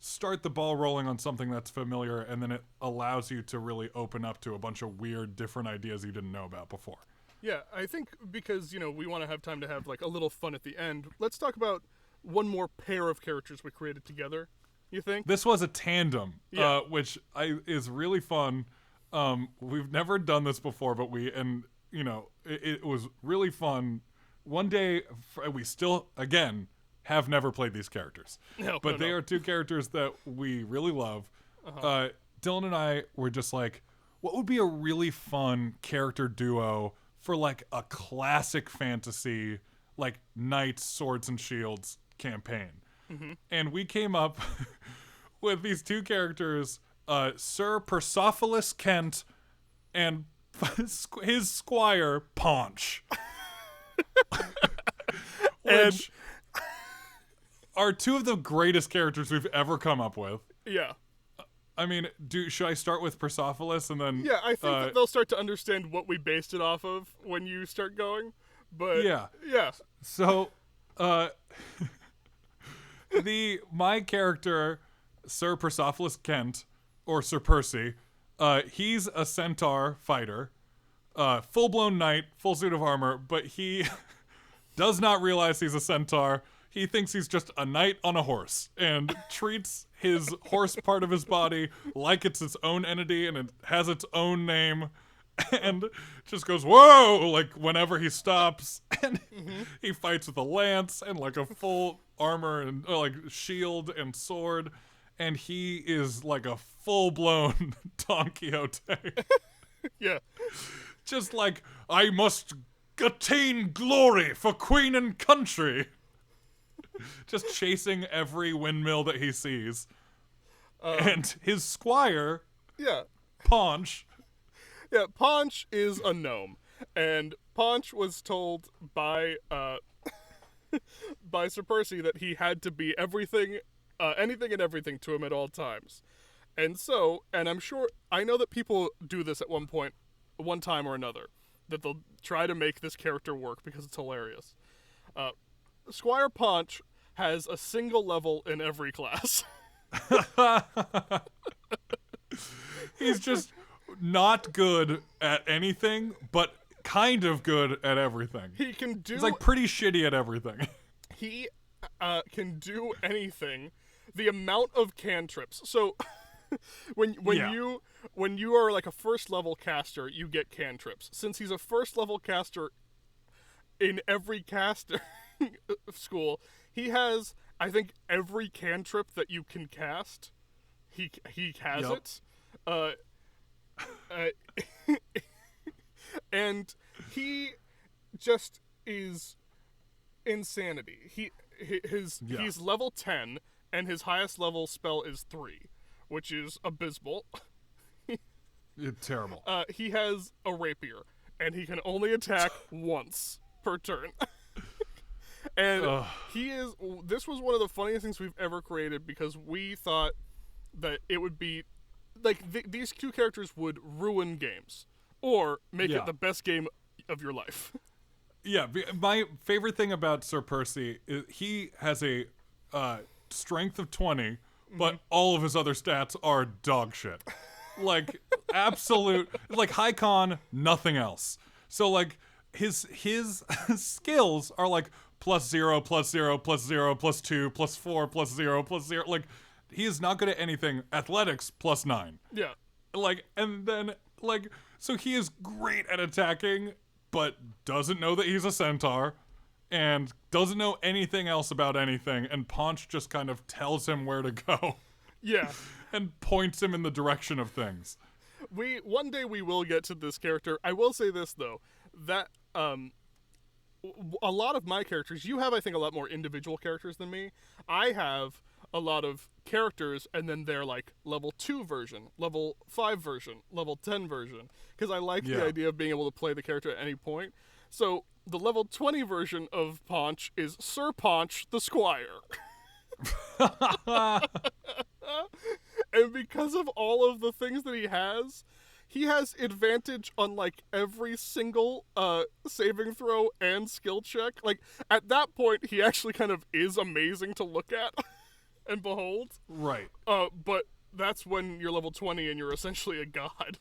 start the ball rolling on something that's familiar, and then it allows you to really open up to a bunch of weird different ideas you didn't know about before. Yeah, I think because, we want to have time to have like a little fun at the end, let's talk about one more pair of characters we created together. You think? This was a tandem, which is really fun. We've never done this before, but it was really fun. One day, we still, again, have never played these characters. But they are two characters that we really love. Dylan and I were just like, what would be a really fun character duo for like a classic fantasy, like Knights, Swords and Shields campaign. And we came up with these two characters, Sir Persepolis Kent and his squire Paunch. Which are two of the greatest characters we've ever come up with. Yeah. I mean, should I start with Persepolis and then... Yeah, I think that they'll start to understand what we based it off of when you start going. But yeah. So, my character, Sir Persepolis Kent, or Sir Percy, he's a centaur fighter, full-blown knight, full suit of armor, but he does not realize he's a centaur. He thinks he's just a knight on a horse and treats his horse part of his body like it's its own entity and it has its own name, and just goes, whoa, like whenever he stops, and he fights with a lance and like a full armor and like shield and sword, and he is like a full-blown Don Quixote. yeah. Just like, I must attain glory for queen and country. Just chasing every windmill that he sees. And his squire, Yeah. Paunch. Yeah, Paunch is a gnome. And Paunch was told by by Sir Percy that he had to be everything, anything and everything to him at all times. And so, and I know that people do this at one time or another, that they'll try to make this character work because it's hilarious. Squire Paunch has a single level in every class. He's just not good at anything, but kind of good at everything. He's like pretty shitty at everything. He can do anything. The amount of cantrips. So when you are like a first level caster, you get cantrips. Since he's a first level caster in every caster school, he has, I think, every cantrip that you can cast. He has it. And he just is insanity. He's level 10 and his highest level spell is 3, which is abysmal. It's terrible. He has a rapier and he can only attack once per turn. And this was one of the funniest things we've ever created, because we thought that it would be like these two characters would ruin games or make it the best game of your life. Yeah, my favorite thing about Sir Percy is he has a strength of 20, but all of his other stats are dog shit. Like absolute, like high con, nothing else. So like his skills are like +0, +0, +0, +2, +4, +0, +0. Like he is not good at anything. Athletics +9. Yeah. Like, and then like, so he is great at attacking, but doesn't know that he's a centaur and doesn't know anything else about anything. And Paunch just kind of tells him where to go. Yeah. And points him in the direction of things. One day we will get to this character. I will say this though, that a lot of my characters, you have, I think, a lot more individual characters than me. I have a lot of characters, and then they're like level 2 version, level 5 version, level 10 version, because I like the idea of being able to play the character at any point. So the level 20 version of Paunch is Sir Paunch the Squire. And because of all of the things that he has advantage on like every single saving throw and skill check. Like at that point, he actually kind of is amazing to look at and behold. Right. But that's when you're level 20 and you're essentially a god.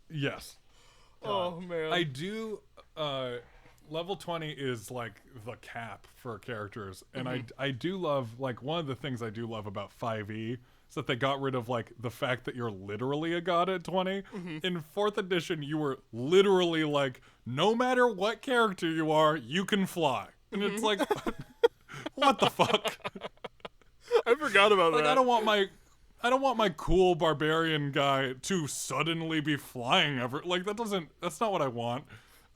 Yes. Oh man. I do. Level 20 is like the cap for characters, and I do love, like, one of the things I do love about 5e is that they got rid of like the fact that you're literally a god at 20. In 4th edition, you were literally like, no matter what character you are, you can fly, and it's like, what the fuck? I forgot about like, that. I don't want I don't want my cool barbarian guy to suddenly be flying ever. Like, that's not what I want.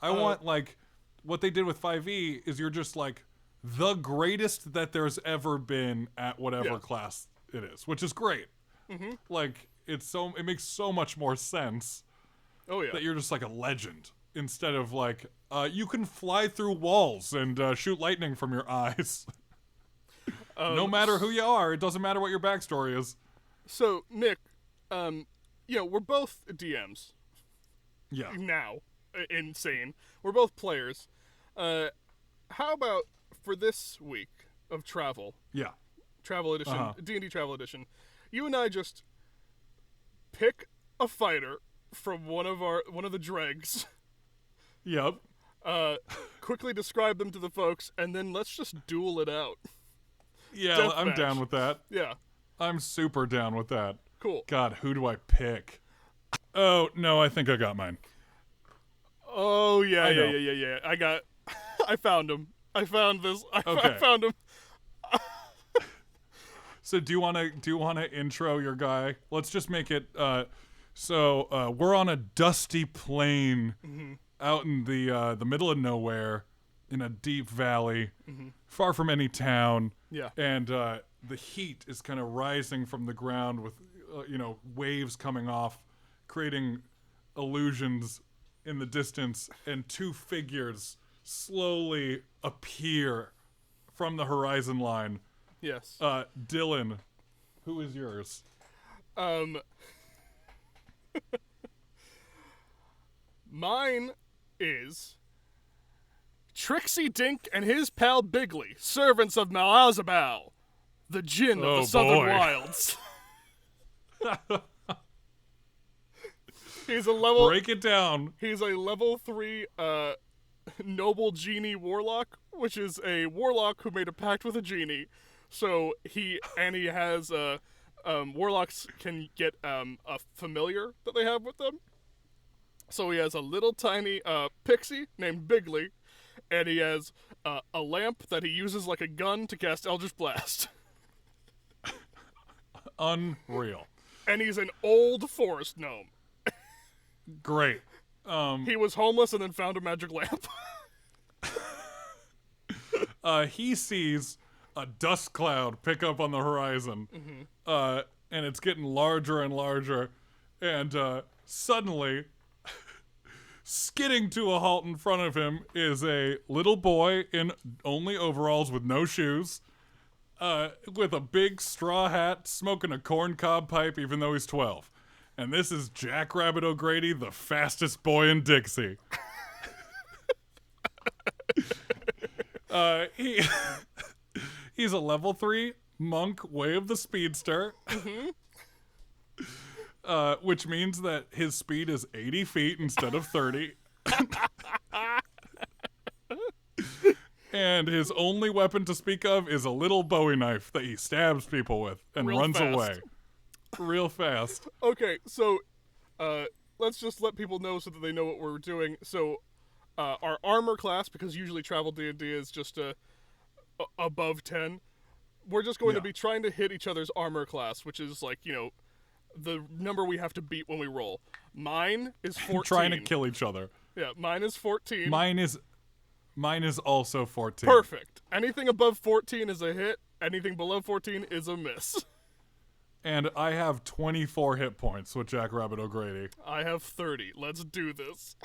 I want, like, what they did with 5e is you're just, like, the greatest that there's ever been at whatever class it is, which is great. Mm-hmm. Like, it makes so much more sense that you're just, like, a legend instead of, like, you can fly through walls and shoot lightning from your eyes. No matter who you are, it doesn't matter what your backstory is. So, Nick, we're both DMs. Yeah. Now. Insane. We're both players. How about for this week of travel? Yeah. Travel edition, D&D travel edition. You and I just pick a fighter from one of the dregs. Yep. Quickly describe them to the folks, and then let's just duel it out. Yeah, Death I'm match. down with that. Yeah. I'm super down with that. Cool. God, who do I pick? Oh, no, I think I got mine. Oh, yeah. I found him. I found this. I found him. So do you want to intro your guy? Let's just make it we're on a dusty plain out in the middle of nowhere in a deep valley, far from any town. Yeah. And the heat is kind of rising from the ground with waves coming off, creating illusions in the distance, and two figures slowly appear from the horizon line. Yes. Dylan, who is yours? Mine is Trixie Dink and his pal Bigley, servants of Malazabal, the djinn of the Southern Wilds. Break it down. He's a level 3 noble genie warlock, which is a warlock who made a pact with a genie. So he has warlocks can get a familiar that they have with them. So he has a little tiny pixie named Bigley, and he has a lamp that he uses like a gun to cast Eldritch Blast. Unreal. And he's an old forest gnome. Great. He was homeless and then found a magic lamp. He sees a dust cloud pick up on the horizon, and it's getting larger and larger, and suddenly, skidding to a halt in front of him is a little boy in only overalls with no shoes, with a big straw hat, smoking a corncob pipe even though he's 12. And this is Jackrabbit O'Grady, the fastest boy in Dixie. He's a level 3 monk, Way of the Speedster. Which means that his speed is 80 feet instead of 30. And his only weapon to speak of is a little Bowie knife that he stabs people with and runs away. Real fast. Okay, so let's just let people know so that they know what we're doing. So our armor class, because usually travel D&D is just above 10, we're just going to be trying to hit each other's armor class, which is like, the number we have to beat when we roll. Mine is 14. Trying to kill each other. Yeah, mine is 14. Mine is also 14. Perfect. Anything above 14 is a hit. Anything below 14 is a miss. And I have 24 hit points with Jackrabbit O'Grady. I have 30. Let's do this.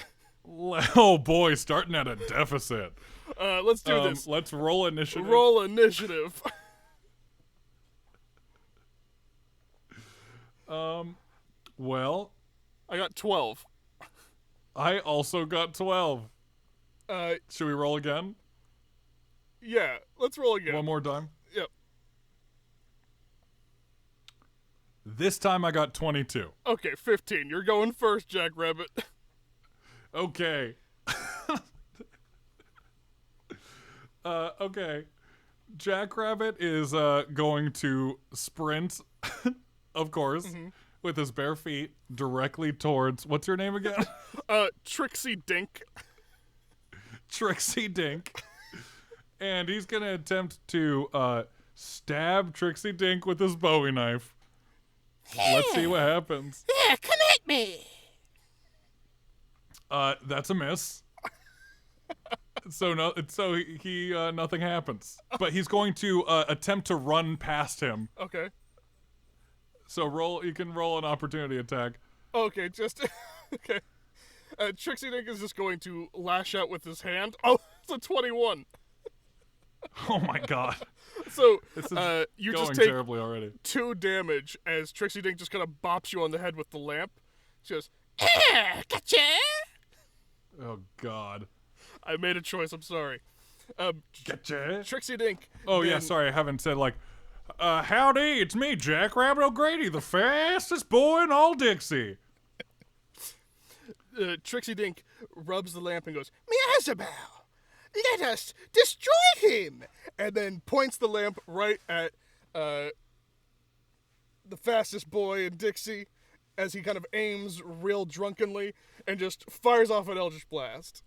Oh boy, starting at a deficit. Let's do this. Let's roll initiative. Roll initiative. Well, I got 12. I also got 12. Should we roll again? Yeah, let's roll again. One more time? Yep. This time I got 22. Okay, 15. You're going first, Jackrabbit. Okay. Okay. Jackrabbit is going to sprint, of course, with his bare feet directly towards, what's your name again? Trixie Dink. Trixie Dink. And he's going to attempt to stab Trixie Dink with his Bowie knife. Let's see what happens. Yeah, come at me. That's a miss. So he nothing happens. But he's going to attempt to run past him. Okay. So you can roll an opportunity attack. Okay, just okay. Trixie Dink is just going to lash out with his hand. Oh, it's a 21. Oh my god. So This is you going just take terribly already. 2 damage as Trixie Dink just kind of bops you on the head with the lamp. She goes, gotcha. Oh god. I made a choice. I'm sorry. Gotcha. Trixie Dink. Oh yeah, sorry, I haven't said like, howdy, it's me, Jackrabbit O'Grady, the fastest boy in all Dixie. Trixie Dink rubs the lamp and goes, Meowsabou, let us destroy him! And then points the lamp right at the fastest boy in Dixie as he kind of aims real drunkenly and just fires off an Eldritch Blast.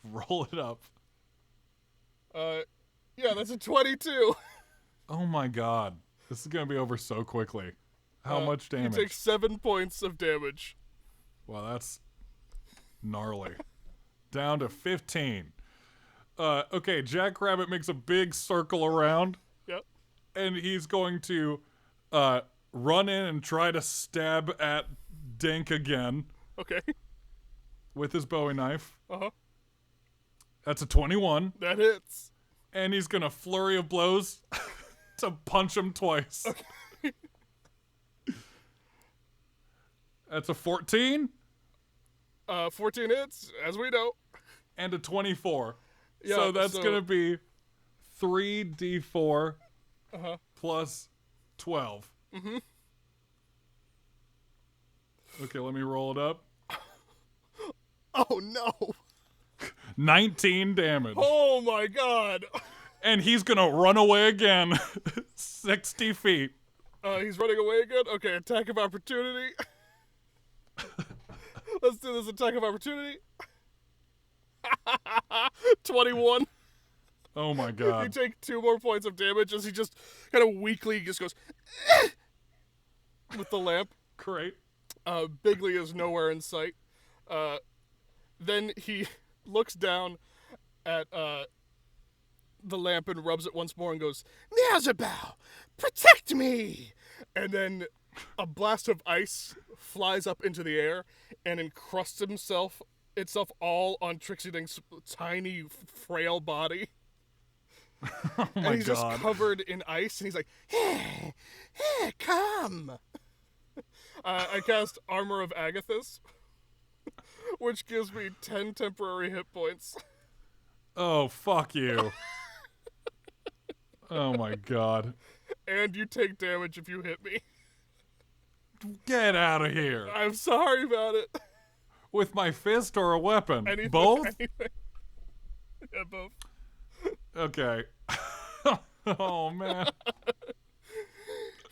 Roll it up. Yeah, that's a 22. Oh my god. This is gonna be over so quickly. How much damage? You take 7 points of damage. Wow, that's gnarly. Down to 15. Okay, Jackrabbit makes a big circle around. Yep. And he's going to run in and try to stab at Dink again Okay. with his Bowie knife. Uh-huh. That's a 21. That hits. And he's going to flurry of blows to punch him twice. Okay. That's a 14. 14 hits, as we know. And a 24. Yeah, so that's going to be 3d4 plus 12. Mm-hmm. Okay, let me roll it up. Oh, no. 19 damage. Oh, my God. And he's going to run away again. 60 feet. He's running away again? Okay, attack of opportunity. Let's do this attack of opportunity. 21. Oh my You god. take 2 more points of damage as he just kind of weakly just goes with the lamp. Great. Bigley is nowhere in sight. Then he looks down at the lamp and rubs it once more and goes, Meowsabou, protect me! And then a blast of ice flies up into the air and encrusts itself all on Trixie Dink's tiny, frail body. Oh my And he's god. just covered in ice, and he's like, hey, come. I cast Armor of Agathis, which gives me 10 temporary hit points. Oh, fuck you. Oh my god. And you take damage if you hit me. Get out of here. I'm sorry about it. With my fist or a weapon? Anything, Both? anything. Yeah, both. Okay. Oh man.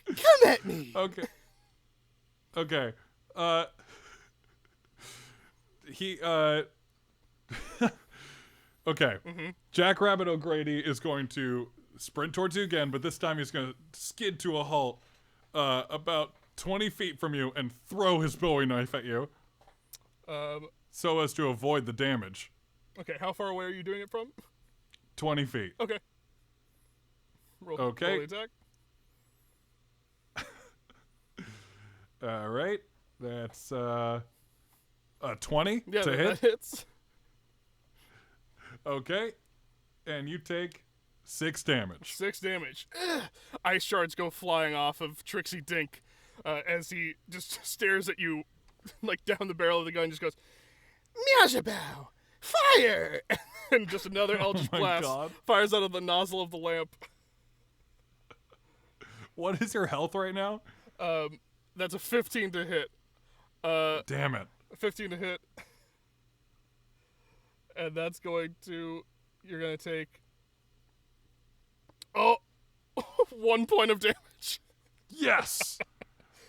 Come at me. Okay. Okay. He Okay. Mm-hmm. Jackrabbit O'Grady is going to sprint towards you again, but this time he's going to skid to a halt about 20 feet from you and throw his Bowie knife at you so as to avoid the damage. Okay, how far away are you doing it from? 20 feet. Okay. Roll Okay. the attack. All right. That's a 20 Yeah, to that hit. hits. Okay. And you take 6 damage. 6 damage. Ugh. Ice shards go flying off of Trixie Dink as he just stares at you like down the barrel of the gun and just goes, Meowsabou, fire! And just another Eldritch my Blast God. fires out of the nozzle of the lamp. What is your health right now? That's a 15 to hit. Damn it. 15 to hit. And that's going to... You're going to take... Oh! 1 point of damage. Yes!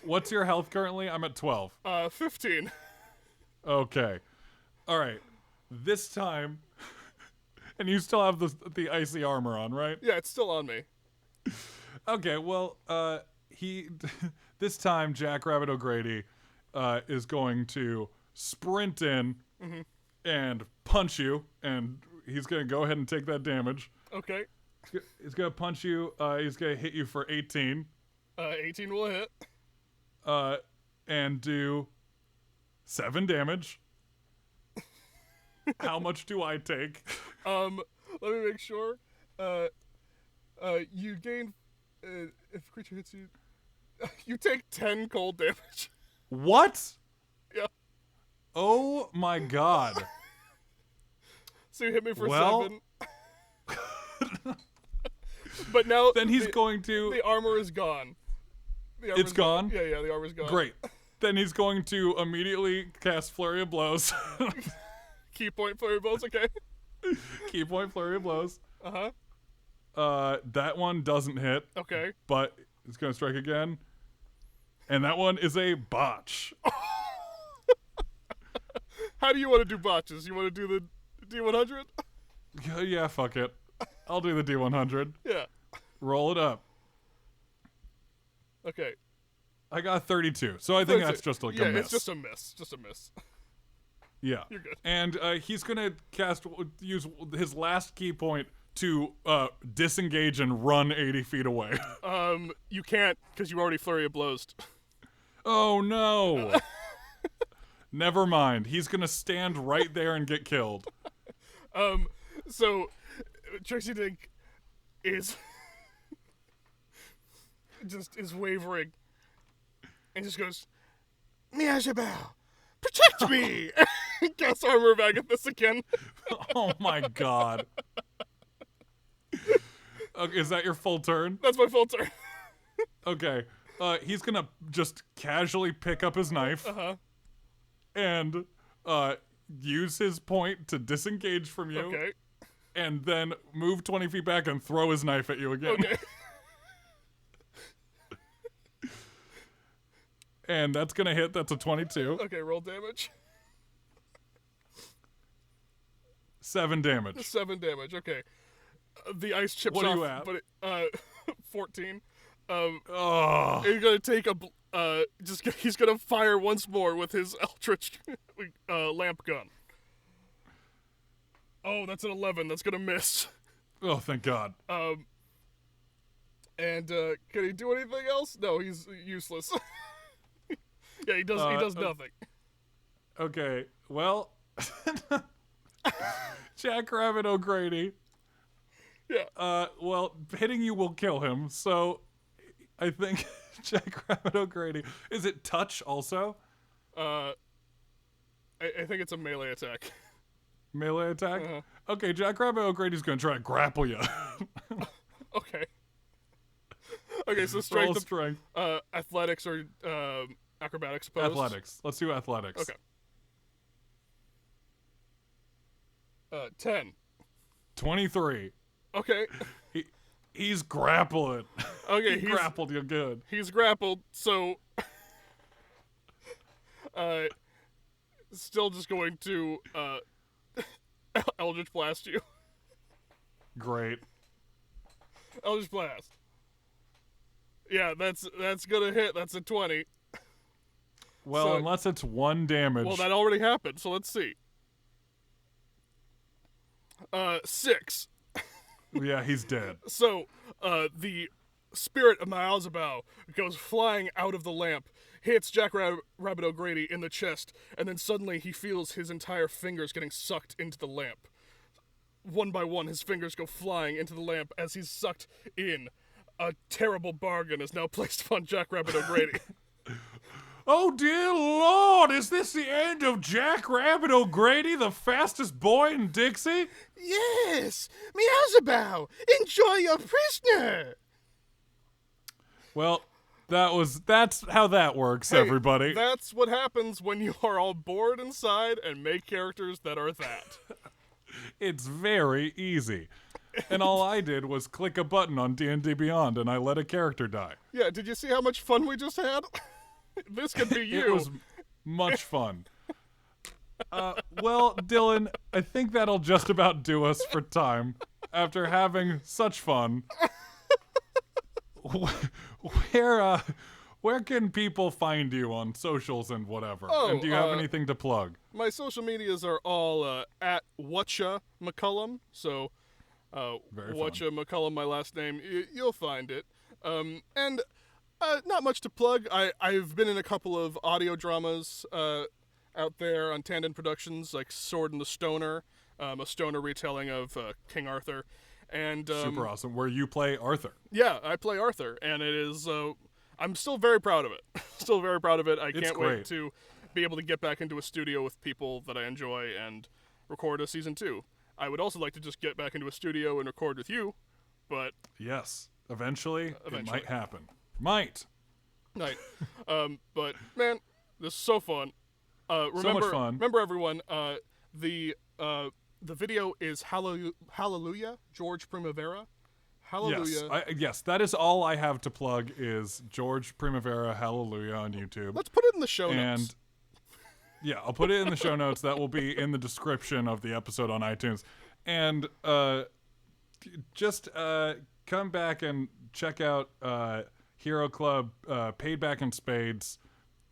What's your health currently? I'm at 12. 15. Okay. All right. This time... And you still have the icy armor on, right? Yeah, it's still on me. Okay, well, he this time Jackrabbit O'Grady is going to sprint in and punch you, and he's going to go ahead and take that damage. Okay. He's going to punch you. He's going to hit you for 18. 18 will hit. And do 7 damage. How much do I take? Let me make sure. You gain if creature hits you, you take 10 cold damage. What? Yeah. Oh my god. So you hit me for Well- 7. But now Then he's going to... the armor is gone. It's gone? Yeah, the armor's gone. Great. Then he's going to immediately cast Flurry of Blows. Key point flurry blows, okay. Key point Flurry of Blows. Uh-huh. That one doesn't hit, Okay. but it's going to strike again. And that one is a botch. How do you want to do botches? You want to do the D100? Yeah, fuck it. I'll do the D100. Yeah. Roll it up. Okay. I got 32, so I think that's just like a miss. It's just a miss. Just a miss. Yeah. You're good. And he's going to use his last key point to disengage and run 80 feet away. You can't because you already flurry of blows. Oh, no. Never mind. He's going to stand right there and get killed. So Trixie Dink is is wavering and just goes, Miazabel, protect me! Casts armor back at this again. Oh, my God. Okay, is that your full turn? That's my full turn. Okay. He's going to just casually pick up his knife and use his point to disengage from you. Okay. And then move 20 feet back and throw his knife at you again. Okay. And that's going to hit. That's a 22. Okay, roll damage. 7 damage. 7 damage, okay. The ice chips What are off, you at? but 14. Oh. He's gonna take he's gonna fire once more with his Eldritch lamp gun. Oh, that's an 11. That's gonna miss. Oh, thank God. And can he do anything else? No, he's useless. Yeah, he does nothing. Okay, well, Jackrabbit O'Grady. Yeah. Well, hitting you will kill him, so I think Jackrabbit O'Grady. Is it touch also? I think it's a melee attack. Melee attack? Okay, Jackrabbit O'Grady's gonna try to grapple you. Okay. Okay, so Roll strength, strength. athletics or acrobatics opposed? Athletics. Let's do athletics. Okay. 10. 23. Okay. He's grappling. Okay, He grappled you good. He's grappled, so still just going to Eldritch Blast you. Great. Eldritch Blast. Yeah, that's gonna hit. That's a 20. Well, So- unless it's 1 damage. Well, that already happened, so let's see. 6. Yeah, he's dead. So, the spirit of Mialzabal goes flying out of the lamp, hits Jackrabbit O'Grady in the chest, and then suddenly he feels his entire fingers getting sucked into the lamp. One by one, his fingers go flying into the lamp as he's sucked in. A terrible bargain is now placed upon Jackrabbit O'Grady. Oh, dear Lord, is this the end of Jackrabbit O'Grady, the fastest boy in Dixie? Yes! Miazabal! Enjoy your prisoner! Well, that's how that works, everybody. That's what happens when you are all bored inside and make characters that are that. It's very easy. And all I did was click a button on D&D Beyond, and I let a character die. Yeah, did you see how much fun we just had? This could be you. It was much fun. Well, Dylan, I think that'll just about do us for time. After having such fun, where can people find you on socials and whatever? Oh, and do you have anything to plug? My social medias are all at Whatcha McCollum. So, Very Whatcha McCollum, my last name. You'll find it. And not much to plug. I've been in a couple of audio dramas out there on Tandon Productions, like Sword and the Stoner, a stoner retelling of King Arthur. And Super awesome. Where you play Arthur. Yeah, I play Arthur, and it is. I'm still very proud of it. Still very proud of it. I can't wait to be able to get back into a studio with people that I enjoy and record a season 2. I would also like to just get back into a studio and record with you, but yes, eventually. It might happen. Might. But man, this is so fun. Remember, so much fun. Remember, everyone. The video is Hallelujah, George Primavera. Hallelujah. Yes, that is all I have to plug is George Primavera Hallelujah on YouTube. Let's put it in the show notes. Yeah, I'll put it in the show notes. That will be in the description of the episode on iTunes. And just come back and check out Hero Club Paid Back in Spades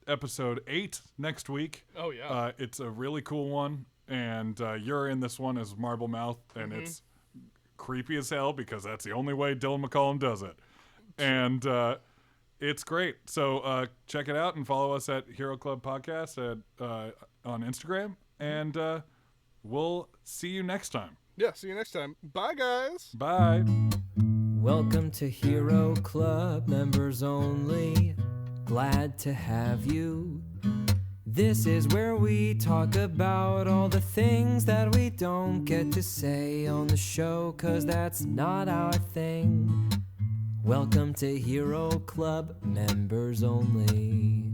episode 8 next week. Oh, yeah. It's a really cool one. And you're in this one as Marble Mouth, and it's creepy as hell because that's the only way Dylan McCollum does it. And it's great. So check it out and follow us at Hero Club Podcast on Instagram. And we'll see you next time. Yeah, see you next time. Bye, guys. Bye. Welcome to Hero Club, members only. Glad to have you. This is where we talk about all the things that we don't get to say on the show, 'cause that's not our thing. Welcome to Hero Club, members only.